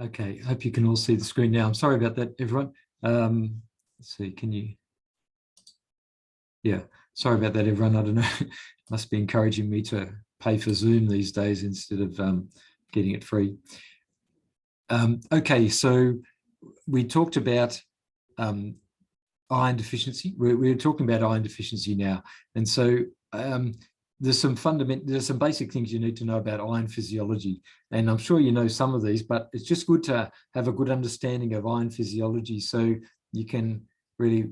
Okay, hope you can all see the screen now. I'm sorry about that, everyone. Let's see, can you? Yeah, sorry about that, everyone. I don't know, must be encouraging me to pay for Zoom these days instead of getting it free. Okay, so we talked about iron deficiency. We're talking about iron deficiency now. And so there's some basic things you need to know about iron physiology. And I'm sure you know some of these, but it's just good to have a good understanding of iron physiology so you can really,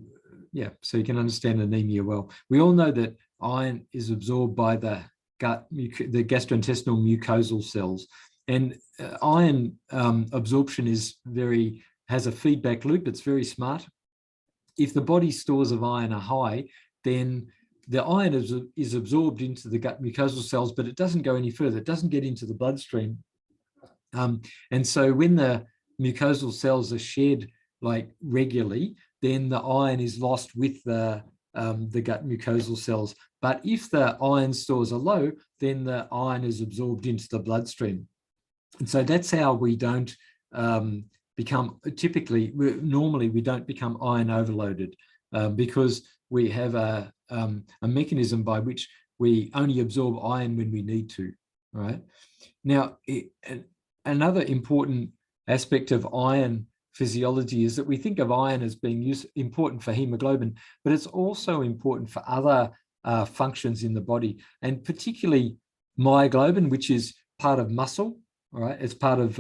so you can understand anemia well. We all know that iron is absorbed by the gastrointestinal mucosal cells. And iron absorption has a feedback loop. It's very smart. If the body stores of iron are high, then the iron is absorbed into the gut mucosal cells, but it doesn't go any further. It doesn't get into the bloodstream. And so when the mucosal cells are shed regularly, then the iron is lost with the gut mucosal cells. But if the iron stores are low, then the iron is absorbed into the bloodstream. And so that's how we don't normally we don't become iron overloaded because we have a mechanism by which we only absorb iron when we need to, right? Now, another important aspect of iron physiology is that we think of iron as being important for haemoglobin, but it's also important for other functions in the body, and particularly myoglobin, which is part of muscle. All right, it's part of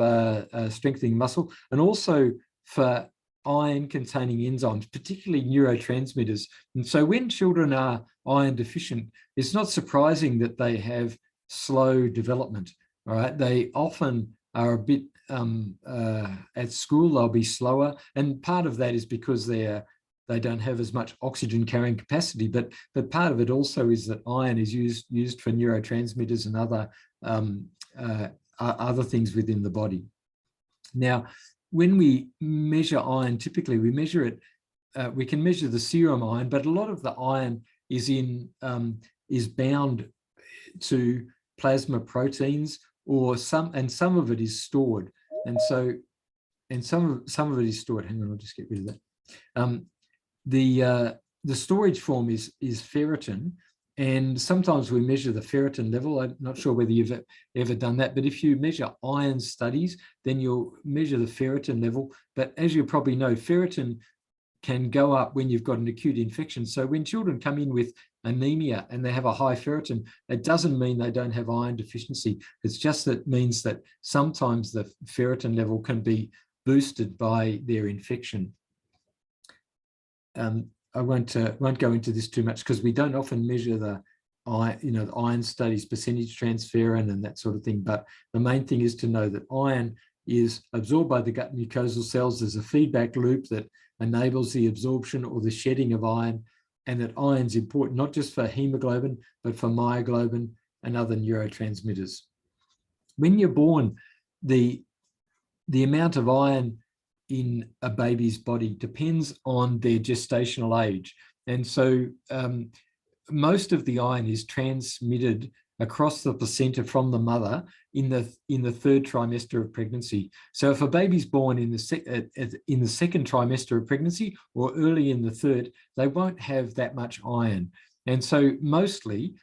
strengthening muscle, and also for iron-containing enzymes, particularly neurotransmitters. And so when children are iron deficient, it's not surprising that they have slow development. All right, they often are a bit at school, they'll be slower, and part of that is because they don't have as much oxygen carrying capacity, but part of it also is that iron is used for neurotransmitters and other things within the body. Now, when we measure iron, typically we measure it, we can measure the serum iron, but a lot of the iron is bound to plasma proteins, or some of it is stored. And so, some of it is stored. Hang on, I'll just get rid of that. The storage form is ferritin, and sometimes we measure the ferritin level. I'm not sure whether you've ever done that, but if you measure iron studies, then you'll measure the ferritin level. But as you probably know, ferritin can go up when you've got an acute infection. So when children come in with anemia and they have a high ferritin, it doesn't mean they don't have iron deficiency. It's just that it means that sometimes the ferritin level can be boosted by their infection. I won't go into this too much because we don't often measure the iron studies, percentage transferrin and that sort of thing. But the main thing is to know that iron is absorbed by the gut mucosal cells. There's a feedback loop that enables the absorption or the shedding of iron, and that iron's important not just for hemoglobin, but for myoglobin and other neurotransmitters. When you're born, the amount of iron in a baby's body depends on their gestational age. And so most of the iron is transmitted across the placenta from the mother in the third trimester of pregnancy. So if a baby's born in the second trimester of pregnancy or early in the third, they won't have that much iron. And so mostly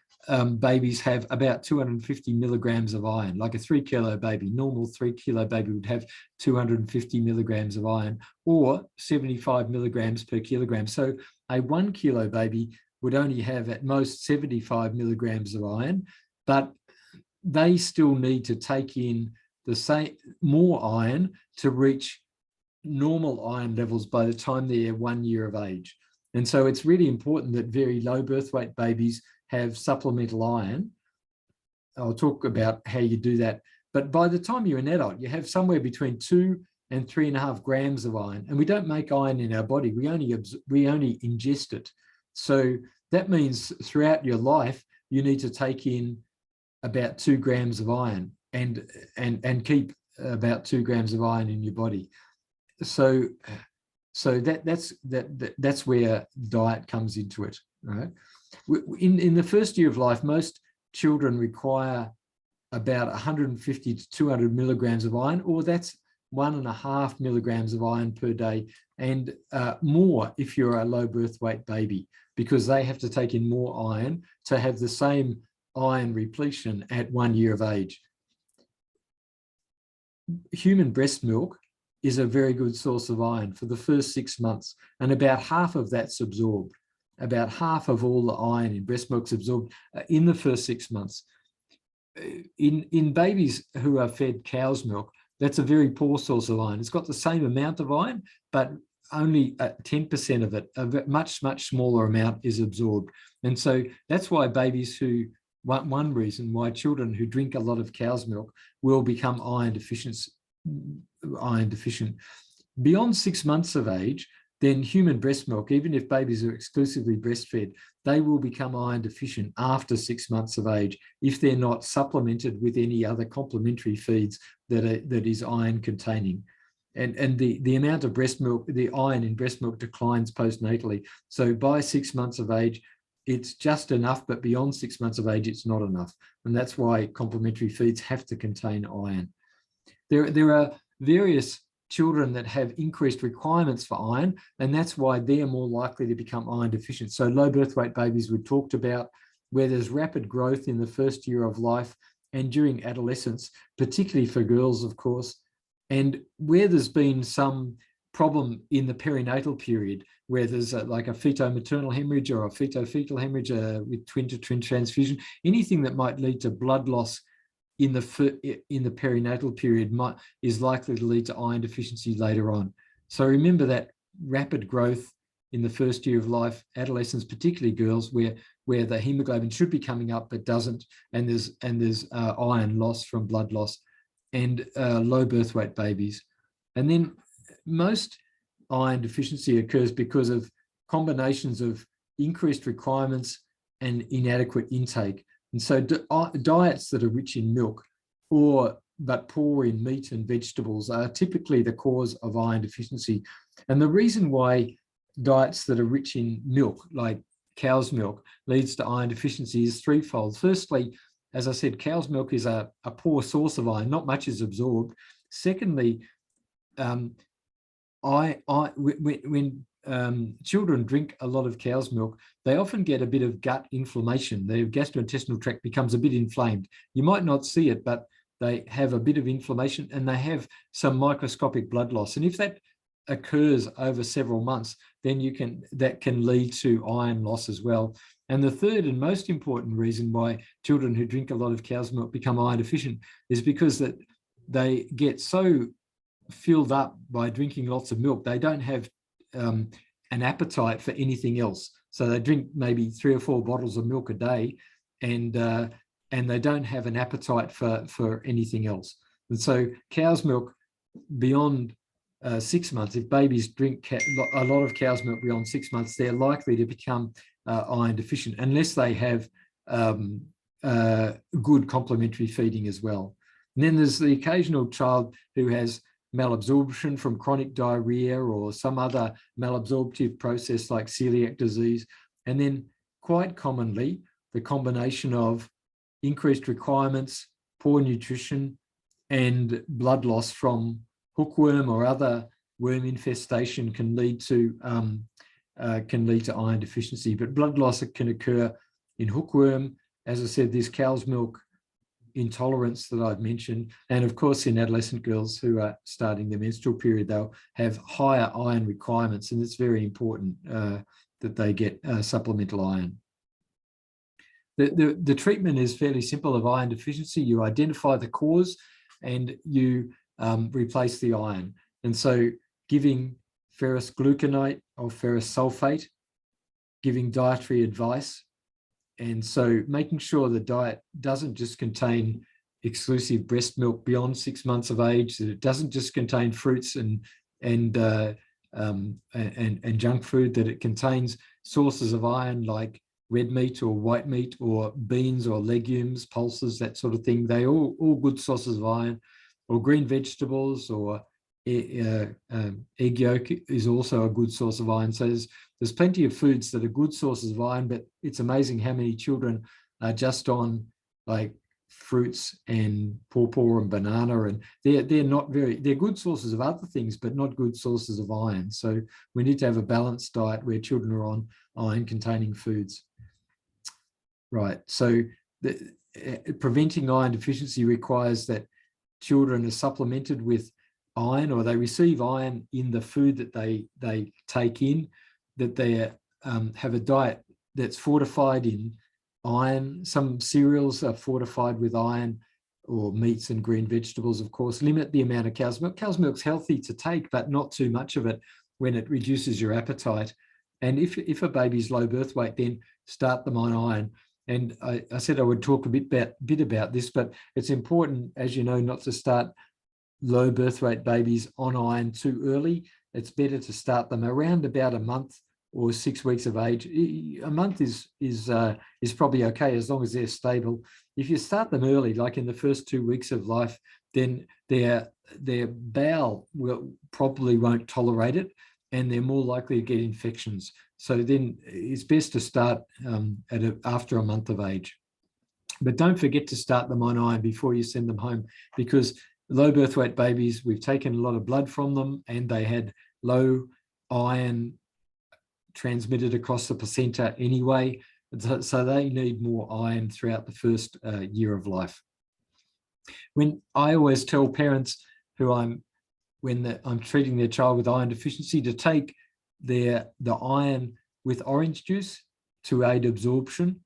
babies have about 250 milligrams of iron. Like a 3 kilo baby, normal 3 kilo baby would have 250 milligrams of iron, or 75 milligrams per kilogram. So a 1 kilo baby would only have at most 75 milligrams of iron, but they still need to take in more iron to reach normal iron levels by the time they're 1 year of age. And so it's really important that very low birth weight babies have supplemental iron. I'll talk about how you do that. But by the time you're an adult, you have somewhere between 2 and 3.5 grams of iron. And we don't make iron in our body. We only ingest it. So that means throughout your life, you need to take in about 2 grams of iron and keep about 2 grams of iron in your body. So that's where diet comes into it, right? In the first year of life, most children require about 150 to 200 milligrams of iron, or that's 1.5 milligrams of iron per day, and more if you're a low birth weight baby, because they have to take in more iron to have the same iron repletion at 1 year of age. Human breast milk is a very good source of iron for the first 6 months, and about half of that's absorbed. About half of all the iron in breast milk is absorbed in the first 6 months. In babies who are fed cow's milk, that's a very poor source of iron. It's got the same amount of iron, but only 10% of it, a much smaller amount, is absorbed. And so that's why babies who, one reason why children who drink a lot of cow's milk will become iron deficient. Beyond 6 months of age, then human breast milk, even if babies are exclusively breastfed, they will become iron deficient after 6 months of age if they're not supplemented with any other complementary feeds that is iron containing. And the amount of breast milk, the iron in breast milk, declines postnatally. So by 6 months of age, it's just enough, but beyond 6 months of age, it's not enough. And that's why complementary feeds have to contain iron. There are various children that have increased requirements for iron, and that's why they're more likely to become iron deficient. So low birth weight babies we talked about, where there's rapid growth in the first year of life and during adolescence, particularly for girls, of course, and where there's been some problem in the perinatal period, where there's like a feto-maternal hemorrhage or a feto-fetal hemorrhage with twin-to-twin transfusion, anything that might lead to blood loss in the perinatal period is likely to lead to iron deficiency later on. So remember that rapid growth in the first year of life, adolescents, particularly girls, where the haemoglobin should be coming up but doesn't, and there's iron loss from blood loss, and low birth weight babies. And then most iron deficiency occurs because of combinations of increased requirements and inadequate intake. And so diets that are rich in milk but poor in meat and vegetables are typically the cause of iron deficiency. And the reason why diets that are rich in milk, like cow's milk, leads to iron deficiency is threefold. Firstly, as I said, cow's milk is a poor source of iron, not much is absorbed. Secondly, when children drink a lot of cow's milk, they often get a bit of gut inflammation. Their gastrointestinal tract becomes a bit inflamed. You might not see it, but they have a bit of inflammation and they have some microscopic blood loss. And if that occurs over several months, then that can lead to iron loss as well. And the third and most important reason why children who drink a lot of cow's milk become iron deficient is because that they get so filled up by drinking lots of milk, they don't have an appetite for anything else. So they drink maybe 3 or 4 bottles of milk a day, and they don't have an appetite for anything else. And so cow's milk beyond 6 months, if babies drink a lot of cow's milk beyond 6 months, they're likely to become iron deficient unless they have good complementary feeding as well. And then there's the occasional child who has malabsorption from chronic diarrhea or some other malabsorptive process like celiac disease. And then quite commonly, the combination of increased requirements, poor nutrition, and blood loss from hookworm or other worm infestation can lead to iron deficiency. But blood loss can occur in hookworm. As I said, there's cow's milk intolerance that I've mentioned, and of course in adolescent girls who are starting their menstrual period, they'll have higher iron requirements, and it's very important that they get supplemental iron. The treatment is fairly simple of iron deficiency. You identify the cause and you replace the iron. And so giving ferrous gluconate or ferrous sulfate, giving dietary advice, and so making sure the diet doesn't just contain exclusive breast milk beyond 6 months of age, that it doesn't just contain fruits and junk food, that it contains sources of iron like red meat or white meat or beans or legumes, pulses, that sort of thing. They all good sources of iron, or green vegetables, or egg yolk is also a good source of iron. So there's plenty of foods that are good sources of iron, but it's amazing how many children are just on like fruits and pawpaw and banana, and they're not they're good sources of other things, but not good sources of iron. So we need to have a balanced diet where children are on iron containing foods. Right, so preventing iron deficiency requires that children are supplemented with iron, or they receive iron in the food that they take in, that they have a diet that's fortified in iron. Some cereals are fortified with iron, or meats and green vegetables, of course. Limit the amount of cow's milk. Cow's milk's healthy to take, but not too much of it when it reduces your appetite. And if a baby's low birth weight, then start them on iron. And I said I would talk a bit about this, but it's important, as you know, not to start low birth weight babies on iron too early. It's better to start them around about a month or 6 weeks of age. A month is probably okay, as long as they're stable. If you start them early, like in the first 2 weeks of life, then their bowel probably won't tolerate it, and they're more likely to get infections. So then it's best to start after a month of age. But don't forget to start them on iron before you send them home, because low birth weight babies, we've taken a lot of blood from them, and they had low iron transmitted across the placenta anyway. So they need more iron throughout the first year of life. When I always tell parents when I'm treating their child with iron deficiency, to take the iron with orange juice to aid absorption.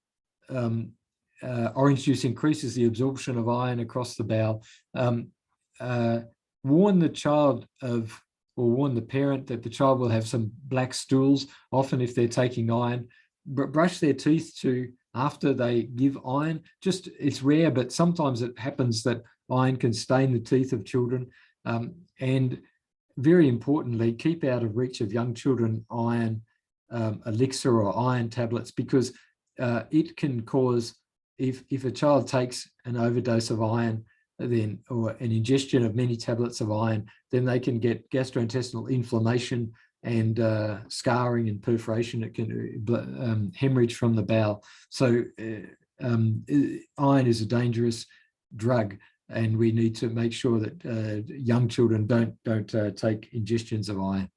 Orange juice increases the absorption of iron across the bowel. Warn the child or warn the parent that the child will have some black stools, often if they're taking iron. Brush their teeth too after they give iron. It's rare, but sometimes it happens that iron can stain the teeth of children. And very importantly, keep out of reach of young children iron elixir or iron tablets, because it can cause, if a child takes an overdose of iron, then, or an ingestion of many tablets of iron, then they can get gastrointestinal inflammation and scarring and perforation. It can hemorrhage from the bowel. So iron is a dangerous drug, and we need to make sure that young children don't take ingestions of iron.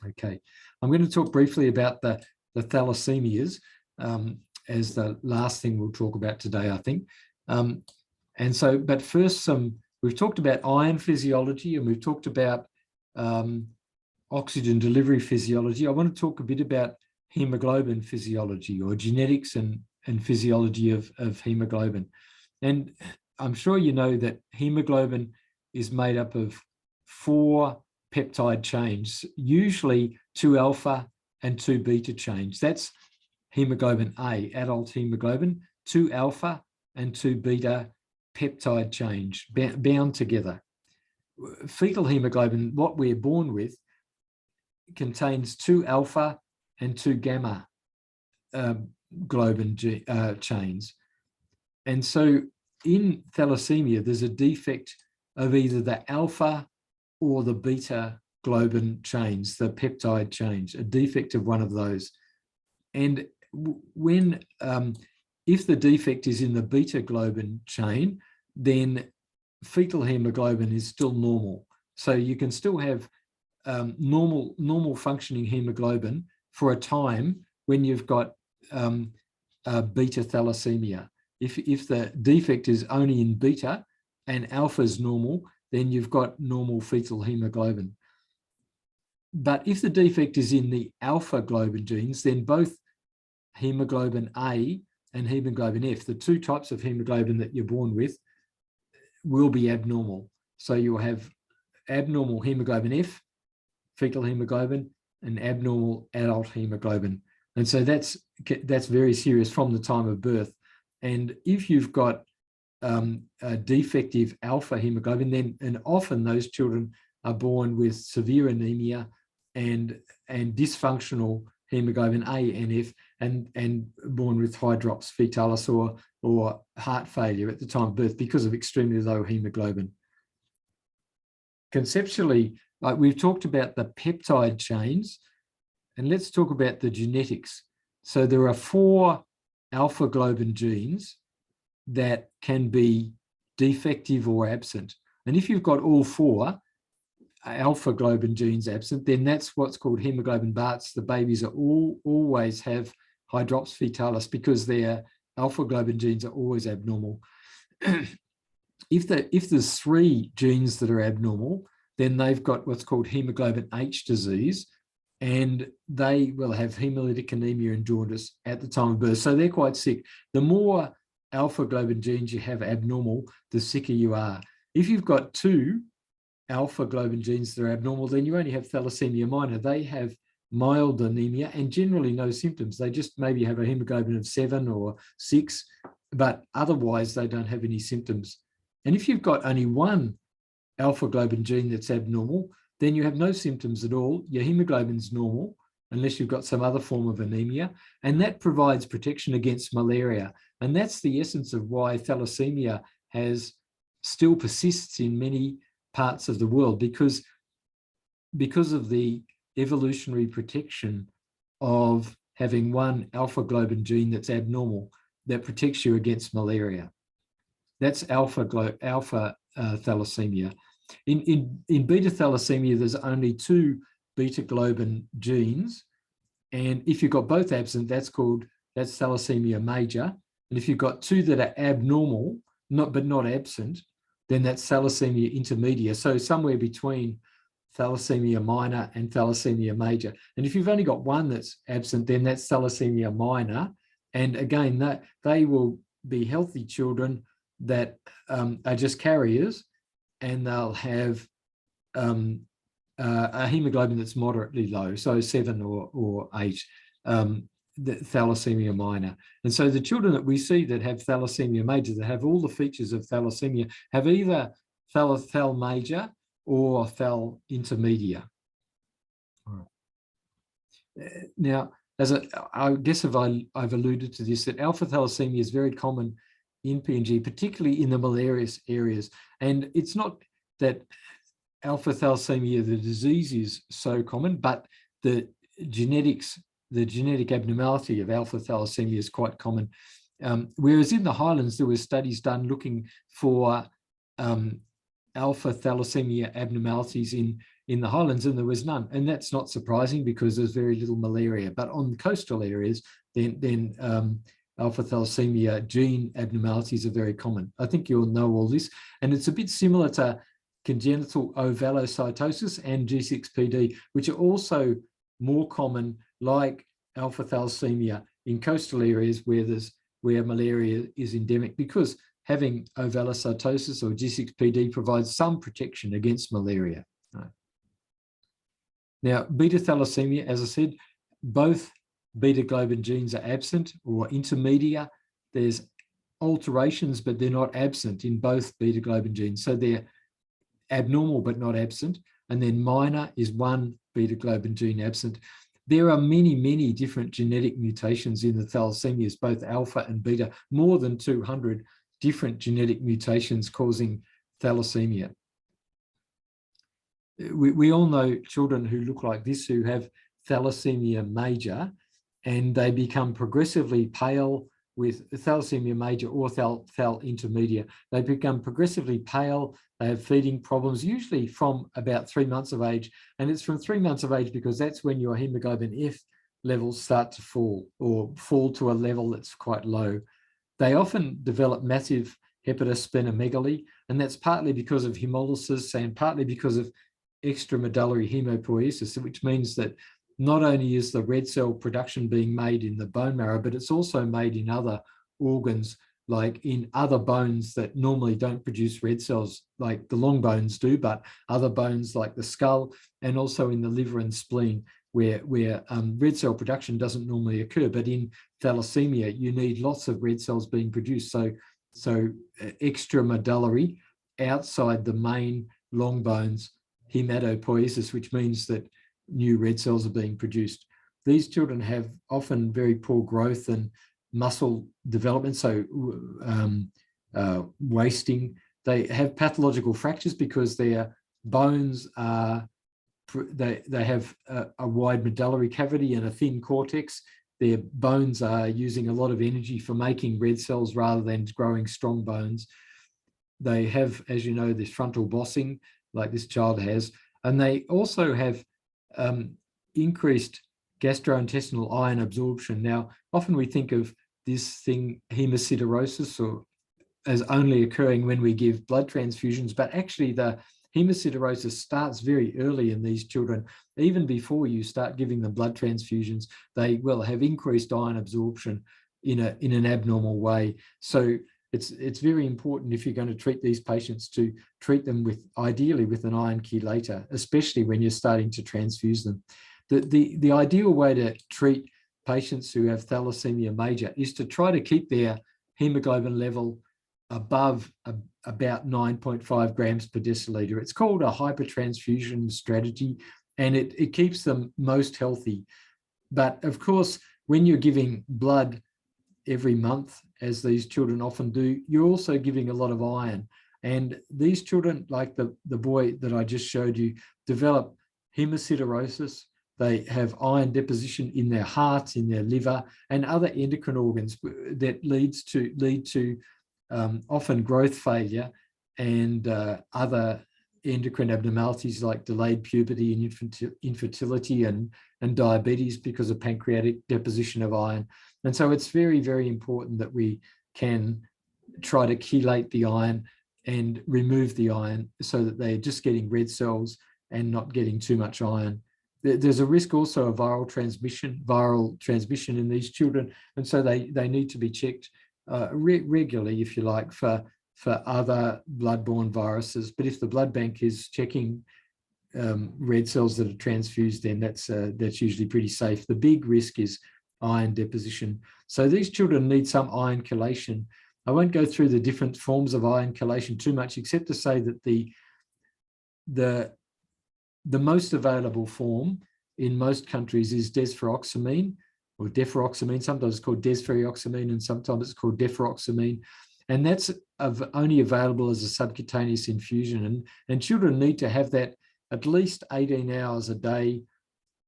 Okay, I'm going to talk briefly about the thalassemias as the last thing we'll talk about today, I think. And so, but first, we've talked about iron physiology, and we've talked about oxygen delivery physiology. I want to talk a bit about haemoglobin physiology, or genetics and physiology of haemoglobin. And I'm sure you know that haemoglobin is made up of 4 peptide chains, usually 2 alpha and 2 beta chains. That's hemoglobin A, adult hemoglobin, 2 alpha and 2 beta peptide chains bound together. Fetal hemoglobin, what we're born with, contains 2 alpha and 2 gamma globin chains. And so in thalassemia, there's a defect of either the alpha or the beta globin chains, the peptide chains, a defect of one of those. And if the defect is in the beta globin chain, then fetal hemoglobin is still normal. So you can still have normal functioning hemoglobin for a time when you've got beta thalassemia. If the defect is only in beta and alpha is normal, then you've got normal fetal hemoglobin. But if the defect is in the alpha globin genes, then both hemoglobin A and hemoglobin F, the 2 types of hemoglobin that you're born with, will be abnormal. So you'll have abnormal hemoglobin F, fetal hemoglobin, and abnormal adult hemoglobin. And so that's very serious from the time of birth. And if you've got defective alpha hemoglobin, and often those children are born with severe anemia and dysfunctional hemoglobin A and F, and born with hydrops fetalis or heart failure at the time of birth because of extremely low hemoglobin. Conceptually, like we've talked about the peptide chains, and let's talk about the genetics. So there are 4 alpha globin genes that can be defective or absent. And if you've got all 4 alpha globin genes absent, then that's what's called hemoglobin Barts. The babies are always have hydrops fetalis because their alpha globin genes are always abnormal. If there's 3 genes that are abnormal, then they've got what's called hemoglobin H disease, and they will have hemolytic anemia and jaundice at the time of birth. So they're quite sick. The more alpha globin genes you have abnormal, the sicker you are. If you've got 2 alpha globin genes that are abnormal, then you only have thalassemia minor. They have mild anemia and generally no symptoms. They just maybe have a hemoglobin of 7 or 6, but otherwise they don't have any symptoms. And if you've got only 1 alpha globin gene that's abnormal, then you have no symptoms at all. Your hemoglobin's normal, unless you've got some other form of anemia, and that provides protection against malaria. And that's the essence of why thalassemia still persists in many parts of the world, because of the evolutionary protection of having 1 alpha globin gene that's abnormal that protects you against malaria. That's alpha thalassemia. In beta thalassemia, there's only 2 beta globin genes, and if you've got both absent, that's thalassemia major. And if you've got 2 that are abnormal, but not absent, then that's thalassemia intermedia. So somewhere between thalassemia minor and thalassemia major. And if you've only got 1 that's absent, then that's thalassemia minor. And again, that they will be healthy children that are just carriers, and they'll have a hemoglobin that's moderately low, so 7 or 8, the thalassemia minor. And so the children that we see that have thalassemia major, that have all the features of thalassemia, have either thal major or thal intermedia. Now, I guess I've alluded to this, that alpha thalassemia is very common in PNG, particularly in the malarious areas. And it's not that alpha thalassemia, the disease, is so common, but the genetic abnormality of alpha thalassemia is quite common. Whereas in the Highlands, there were studies done looking for alpha thalassemia abnormalities in the Highlands, and there was none. And that's not surprising because there's very little malaria. But on the coastal areas, then alpha thalassemia gene abnormalities are very common. I think you'll know all this. And it's a bit similar to congenital ovalocytosis and G6PD, which are also more common, like alpha thalassemia, in coastal areas where malaria is endemic, because having ovalocytosis or G6PD provides some protection against malaria. Now, beta thalassemia, as I said, both beta globin genes are absent or intermedia. There's alterations, but they're not absent in both beta globin genes. So they're abnormal, but not absent. And then minor is 1 beta globin gene absent. There are many, many different genetic mutations in the thalassemias, both alpha and beta, more than 200 different genetic mutations causing thalassemia. We all know children who look like this, who have thalassemia major, and they become progressively pale with thalassemia major or thal intermedia. They become progressively pale. They have feeding problems, usually from about 3 months of age. And it's from 3 months of age because that's when your hemoglobin F levels start to fall, or fall to a level that's quite low. They often develop massive hepatosplenomegaly, and that's partly because of hemolysis and partly because of extramedullary hemopoiesis, which means that not only is the red cell production being made in the bone marrow, but it's also made in other organs, like in other bones that normally don't produce red cells, like the long bones do, but other bones like the skull, and also in the liver and spleen, where red cell production doesn't normally occur. But in thalassemia, you need lots of red cells being produced. So so extramedullary, outside the main long bones, hematopoiesis, which means that new red cells are being produced. These children have often very poor growth and muscle development, so wasting. They have pathological fractures because their bones are, they have a wide medullary cavity and a thin cortex. Their bones are using a lot of energy for making red cells rather than growing strong bones. They have, as you know, this frontal bossing, like this child has, and they also have increased gastrointestinal iron absorption. Now, often we think of this thing, hemosiderosis, or as only occurring when we give blood transfusions, but actually the hemosiderosis starts very early in these children. Even before you start giving them blood transfusions, they will have increased iron absorption in an abnormal way. So it's very important, if you're going to treat these patients, to treat them with, ideally with an iron chelator, especially when you're starting to transfuse them. The ideal way to treat patients who have thalassemia major is to try to keep their hemoglobin level above about 9.5 grams per deciliter. It's called a hypertransfusion strategy, and it keeps them most healthy. But of course, when you're giving blood every month, as these children often do, you're also giving a lot of iron. And these children, like the boy that I just showed you, develop hemosiderosis. They have iron deposition in their heart, in their liver, and other endocrine organs that lead to often growth failure and other endocrine abnormalities like delayed puberty and infertility and diabetes because of pancreatic deposition of iron. And so it's very, very important that we can try to chelate the iron and remove the iron so that they're just getting red cells and not getting too much iron. There's a risk also of viral transmission in these children, and so they need to be checked regularly, if you like, for other bloodborne viruses. But if the blood bank is checking red cells that are transfused, then that's usually pretty safe. The big risk is iron deposition. So these children need some iron chelation. I won't go through the different forms of iron chelation too much, except to say that the most available form in most countries is desferoxamine or deferoxamine. Sometimes it's called desferrioxamine and sometimes it's called deferoxamine. And that's only available as a subcutaneous infusion. And children need to have that at least 18 hours a day,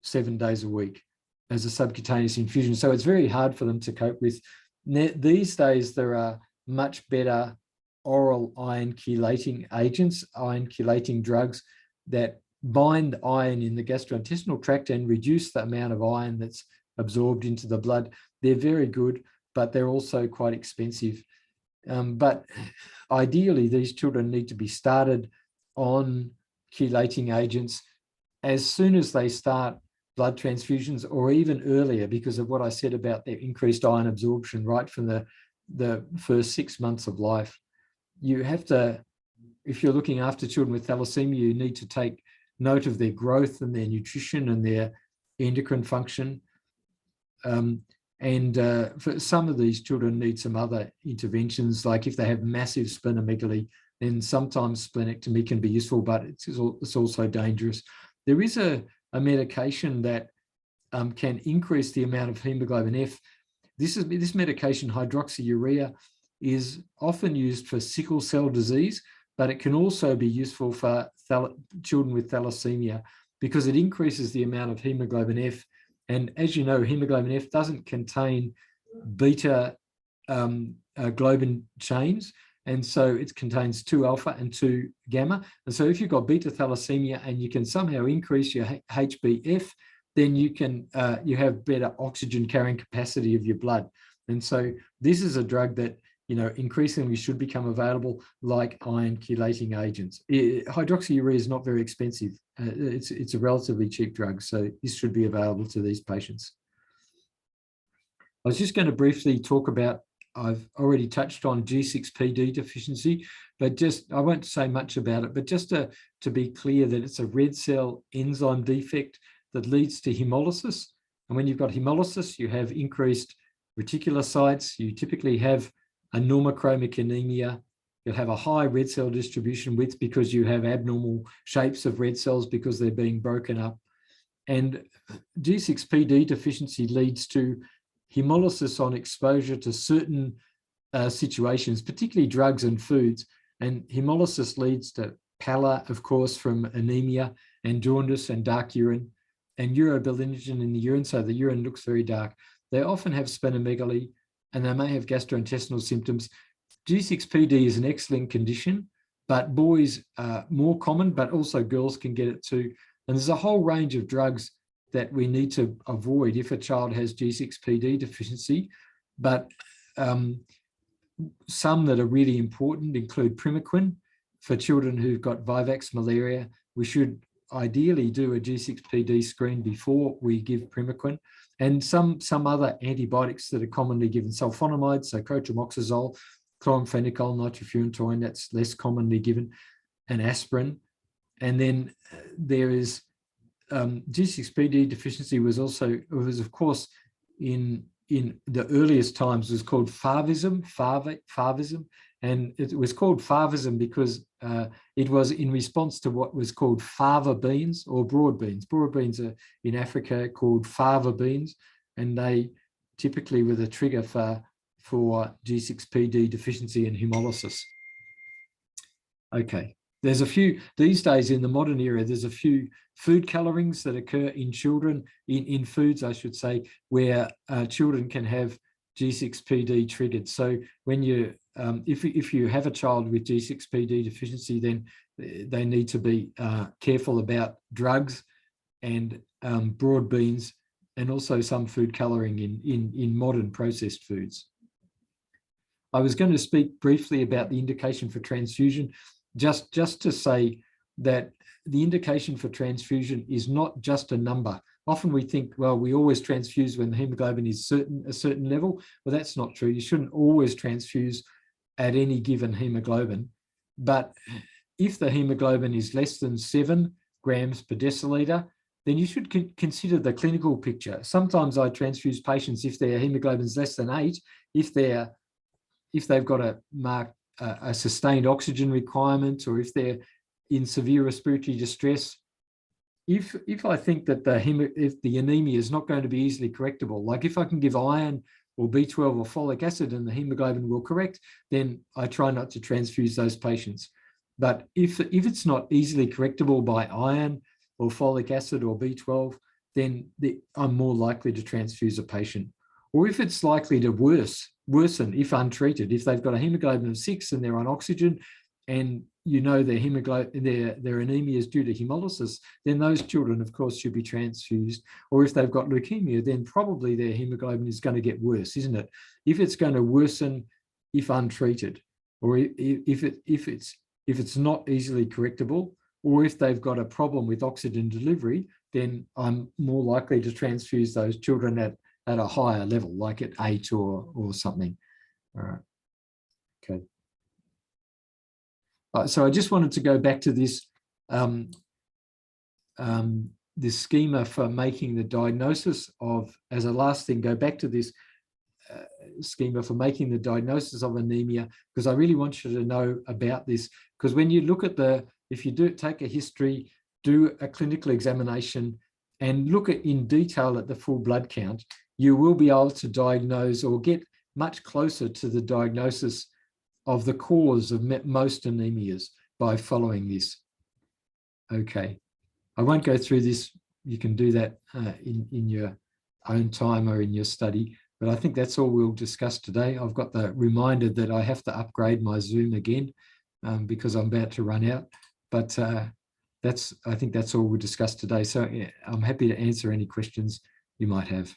7 days a week as a subcutaneous infusion. So it's very hard for them to cope with. These days, there are much better oral iron chelating agents, iron chelating drugs that bind iron in the gastrointestinal tract and reduce the amount of iron that's absorbed into the blood. They're very good, but they're also quite expensive. But ideally, these children need to be started on chelating agents as soon as they start blood transfusions, or even earlier, because of what I said about their increased iron absorption right from the first 6 months of life. You have to, if you're looking after children with thalassemia, you need to take note of their growth and their nutrition and their endocrine function. For some of these children need some other interventions, like if they have massive splenomegaly, then sometimes splenectomy can be useful, but it's also dangerous. There is a medication that can increase the amount of hemoglobin F. This medication, hydroxyurea, is often used for sickle cell disease, but it can also be useful for children with thalassemia because it increases the amount of hemoglobin F. And as you know, hemoglobin F doesn't contain beta globin chains. And so it contains 2 alpha and 2 gamma. And so if you've got beta thalassemia and you can somehow increase your HbF, then you have better oxygen carrying capacity of your blood. And so this is a drug that, you know, increasingly should become available, like iron chelating agents. Hydroxyurea is not very expensive. It's a relatively cheap drug, so this should be available to these patients. I was just going to briefly talk about, I've already touched on G6PD deficiency, but I won't say much about it, but just to be clear that it's a red cell enzyme defect that leads to hemolysis. And when you've got hemolysis, you have increased reticulocytes. You typically have a normochromic anemia. You'll have a high red cell distribution width because you have abnormal shapes of red cells because they're being broken up. And G6PD deficiency leads to haemolysis on exposure to certain situations, particularly drugs and foods. And haemolysis leads to pallor, of course, from anemia, and jaundice and dark urine, and urobilinogen in the urine, so the urine looks very dark. They often have splenomegaly, and they may have gastrointestinal symptoms. G6PD is an excellent condition, but boys are more common, but also girls can get it too. And there's a whole range of drugs that we need to avoid if a child has G6PD deficiency, but some that are really important include primaquine for children who've got Vivax malaria. We should ideally do a G6PD screen before we give primaquine, and some other antibiotics that are commonly given, sulfonamides, so cotrimoxazole, chloramphenicol, nitrofurantoin, that's less commonly given, and aspirin. And then there is G6PD deficiency was of course in the earliest times was called favism, and it was called favism because it was in response to what was called fava beans or broad beans. Broad beans are in Africa called fava beans, and they typically were the trigger for G6PD deficiency and haemolysis. Okay, there's a few, these days in the modern era, there's a few food colorings that occur in children, in foods, I should say, where children can have G6PD triggered. So when you, if you have a child with G6PD deficiency, then they need to be careful about drugs and broad beans, and also some food coloring in modern processed foods. I was going to speak briefly about the indication for transfusion, just to say that the indication for transfusion is not just a number. Often we think, well, we always transfuse when the hemoglobin is a certain level. Well, that's not true. You shouldn't always transfuse at any given hemoglobin. But if the hemoglobin is less than 7 grams per deciliter, then you should consider the clinical picture. Sometimes I transfuse patients if their hemoglobin is less than 8, if they've got a sustained oxygen requirement, or if they're in severe respiratory distress. If I think that if the anemia is not going to be easily correctable, like if I can give iron or B12 or folic acid and the hemoglobin will correct, then I try not to transfuse those patients. But if it's not easily correctable by iron or folic acid or B12, then I'm more likely to transfuse a patient. Or if it's likely to worsen if untreated, if they've got a hemoglobin of 6 and they're on oxygen, and you know their anemia is due to hemolysis, then those children, of course, should be transfused. Or if they've got leukemia, then probably their hemoglobin is going to get worse, isn't it? If it's going to worsen if untreated, or if it's not easily correctable, or if they've got a problem with oxygen delivery, then I'm more likely to transfuse those children at a higher level, like at 8 or something. All right. Okay. So I just wanted to go back to this this schema for making the diagnosis of, as a last thing, go back to this schema for making the diagnosis of anemia, because I really want you to know about this. Because when you look at if you take a history, do a clinical examination, and look in detail at the full blood count, you will be able to diagnose or get much closer to the diagnosis of the cause of most anemias by following this. Okay, I won't go through this. You can do that in your own time or in your study, but I think that's all we'll discuss today. I've got the reminder that I have to upgrade my Zoom again because I'm about to run out, but I think that's all we'll discuss today. So yeah, I'm happy to answer any questions you might have.